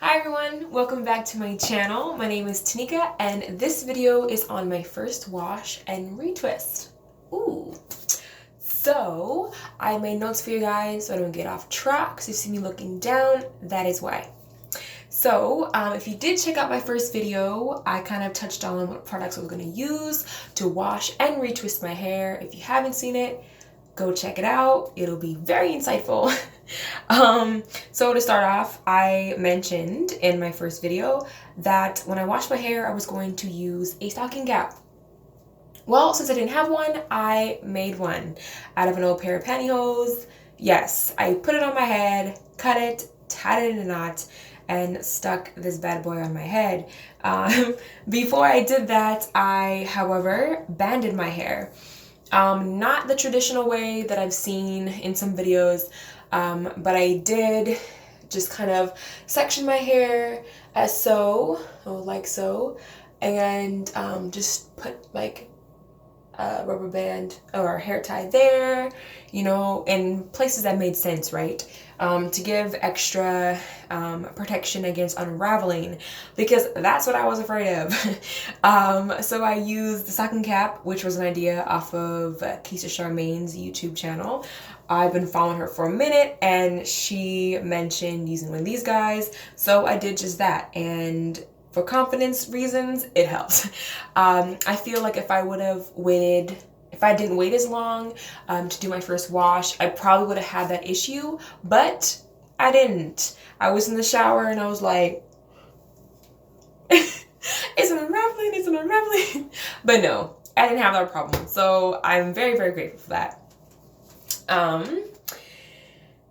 Hi everyone, welcome back to my channel. My name is Tanika and this video is on my first wash and retwist. Ooh. So, I made notes for you guys so I don't get off track. So you see me looking down, that is why. So, if you did check out my first video, I kind of touched on what products I was going to use to wash and retwist my hair. If you haven't seen it, go check it out. It'll be very insightful. So to start off, I mentioned in my first video that when I washed my hair, I was going to use a stocking cap. Well, since I didn't have one, I made one out of an old pair of pantyhose. Yes, I put it on my head, cut it, tied it in a knot, and stuck this bad boy on my head. Before I did that, I, however, banded my hair. Not the traditional way that I've seen in some videos, but I did just kind of section my hair as so, like so, and just put like a rubber band or a hair tie there, you know, in places that made sense, right? To give extra protection against unraveling, because that's what I was afraid of. So I used the stocking cap, which was an idea off of Keisha Charmaine's YouTube channel. I've been following her for a minute and she mentioned using one of these guys, so I did just that, and for confidence reasons, it helps. I feel like if I would have waited, if I didn't wait as long to do my first wash, I probably would have had that issue, but I didn't. I was in the shower and I was like, it's unraveling. But no, I didn't have that problem. So I'm very, very grateful for that.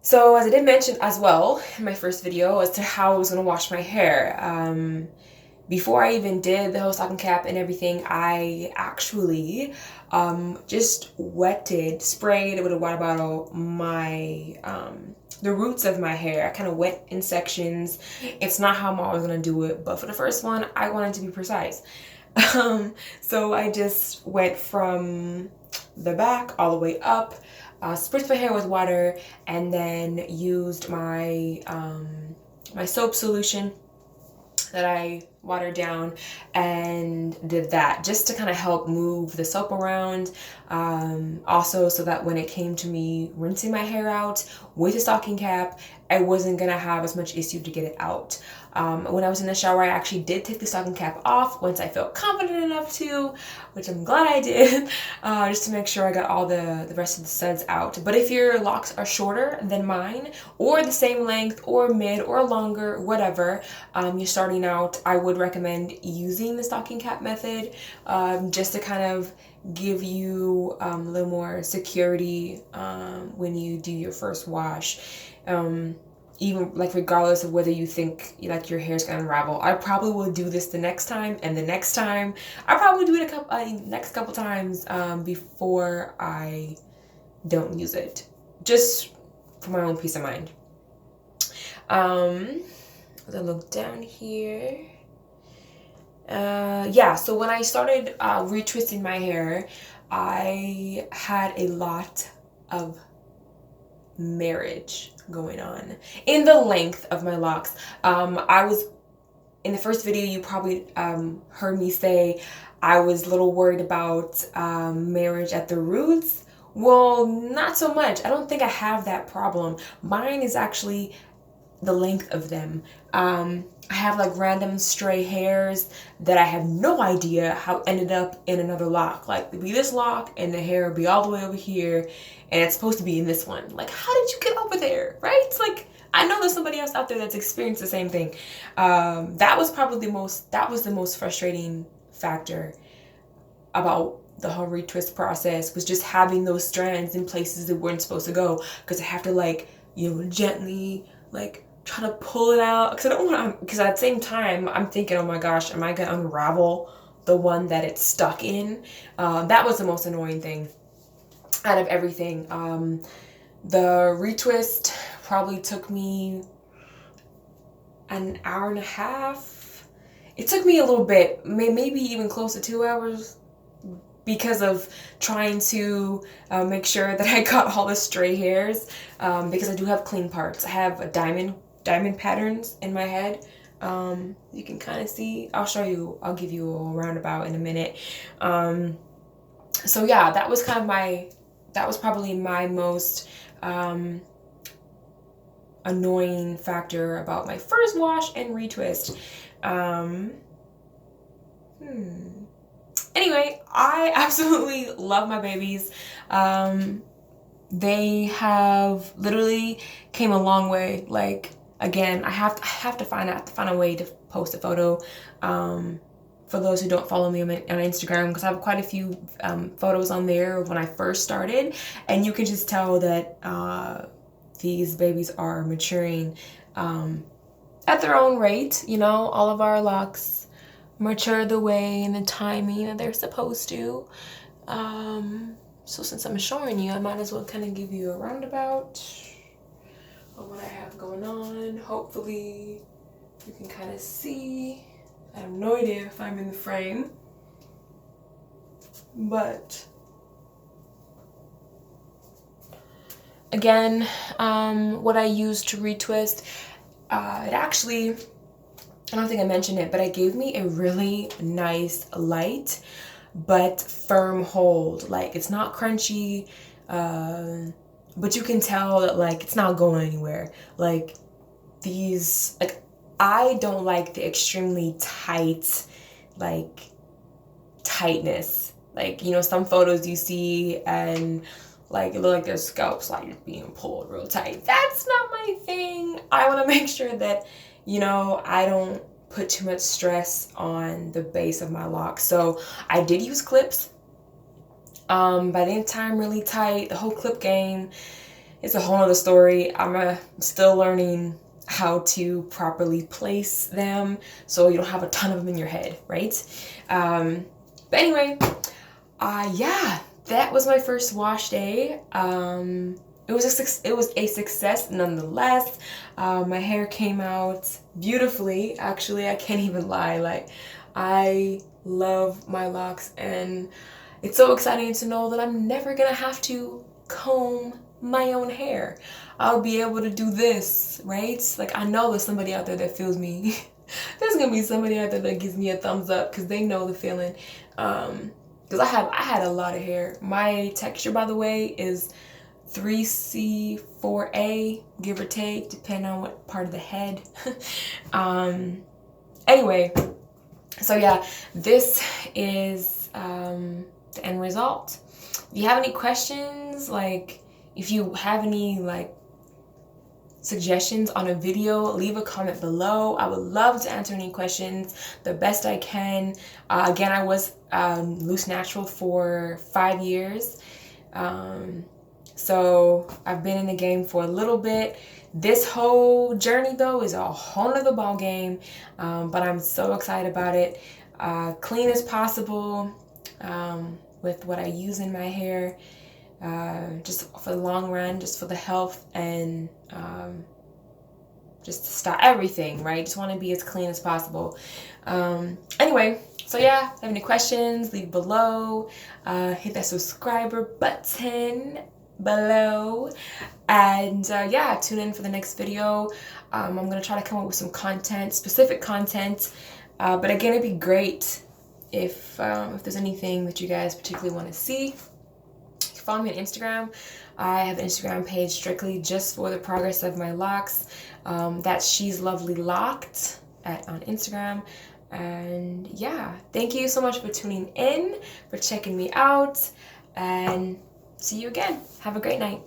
So as I did mention as well in my first video as to how I was going to wash my hair, before I even did the whole stocking cap and everything, I actually just sprayed with a water bottle my the roots of my hair. I kind of wet in sections. It's not how I'm always going to do it, but for the first one, I wanted to be precise. So I just went from the back all the way up, spritzed my hair with water, and then used my my soap solution that I watered down and did that just to kind of help move the soap around, also so that when it came to me rinsing my hair out with a stocking cap, I wasn't gonna have as much issue to get it out. When I was in the shower, I actually did take the stocking cap off once I felt confident enough to, which I'm glad I did, just to make sure I got all the rest of the suds out. But if your locks are shorter than mine, or the same length, or mid, or longer, whatever, you're starting out, I would recommend using the stocking cap method, just to kind of give you a little more security when you do your first wash. Even like regardless of whether you think like your hair's gonna unravel, I probably will do this the next time and the next time. I probably do it next couple times before I don't use it, just for my own peace of mind. As I look down here, yeah, so when I started retwisting my hair, I had a lot of marriage going on in the length of my locks. I was, in the first video, you probably heard me say I was a little worried about marriage at the roots. Well, not so much. I don't think I have that problem. Mine is actually the length of them. I have like random stray hairs that I have no idea how ended up in another lock. Like it'd be this lock and the hair would be all the way over here and it's supposed to be in this one. Like, how did you get over there, right? It's like, I know there's somebody else out there that's experienced the same thing. That was probably the most frustrating factor about the whole retwist process, was just having those strands in places that weren't supposed to go, because I have to like, you know, gently like try to pull it out, because I don't want to, because at the same time I'm thinking, oh my gosh, am I gonna unravel the one that it's stuck in? That was the most annoying thing out of everything. The retwist probably took me an hour and a half. It took me a little bit, maybe even close to 2 hours, because of trying to make sure that I got all the stray hairs, because I do have clean parts. I have a diamond diamond patterns in my head. You can kind of see. I'll give you a roundabout in a minute. So yeah, that was probably my most annoying factor about my first wash and retwist. Anyway, I absolutely love my babies. They have literally came a long way. Like, again, I have to find a way to post a photo. For those who don't follow me on Instagram, because I have quite a few photos on there when I first started, and you can just tell that these babies are maturing at their own rate. You know, all of our locks mature the way and the timing that they're supposed to. So since I'm showing you, I might as well kind of give you a roundabout on what I have going on. Hopefully you can kind of see. I have no idea if I'm in the frame, but again, what I used to retwist, it actually, I don't think I mentioned it, but it gave me a really nice, light but firm hold. Like, it's not crunchy, but you can tell that, like, it's not going anywhere. Like, these, like, I don't like the extremely tight, like, tightness. Like, you know, some photos you see and, like, it look like their scalp's, like, being pulled real tight. That's not my thing. I want to make sure that, you know, I don't put too much stress on the base of my locks. So I did use clips. But I didn't tie them really tight. The whole clip game is a whole other story. I'm still learning how to properly place them so you don't have a ton of them in your head, right? But anyway, yeah, that was my first wash day. It was a success nonetheless. My hair came out beautifully. Actually, I can't even lie. Like, I love my locks, and it's so exciting to know that I'm never gonna have to comb my own hair. I'll be able to do this, right? Like, I know there's somebody out there that feels me. There's gonna be somebody out there that gives me a thumbs up because they know the feeling. Because I had a lot of hair. My texture, by the way, is 3C, 4A, give or take, depending on what part of the head. Anyway, so yeah, this is the end result. If you have any questions, like, if you have any, like, suggestions on a video, leave a comment below. I would love to answer any questions the best I can. Again, I was loose natural for 5 years. So I've been in the game for a little bit. This whole journey, though, is a whole nother ball game, but I'm so excited about it. Clean as possible with what I use in my hair, just for the long run, just for the health, and just to stop everything, right? Just want to be as clean as possible. Anyway, so yeah, if you have any questions, leave below. Hit that subscriber button below, and yeah, tune in for the next video. I'm gonna try to come up with some content, specific content, but again, it'd be great if there's anything that you guys particularly want to see. Follow me on Instagram. I have an Instagram page strictly just for the progress of my locks. That's sheslovelylocd on Instagram. And yeah, thank you so much for tuning in, for checking me out, and see you again. Have a great night.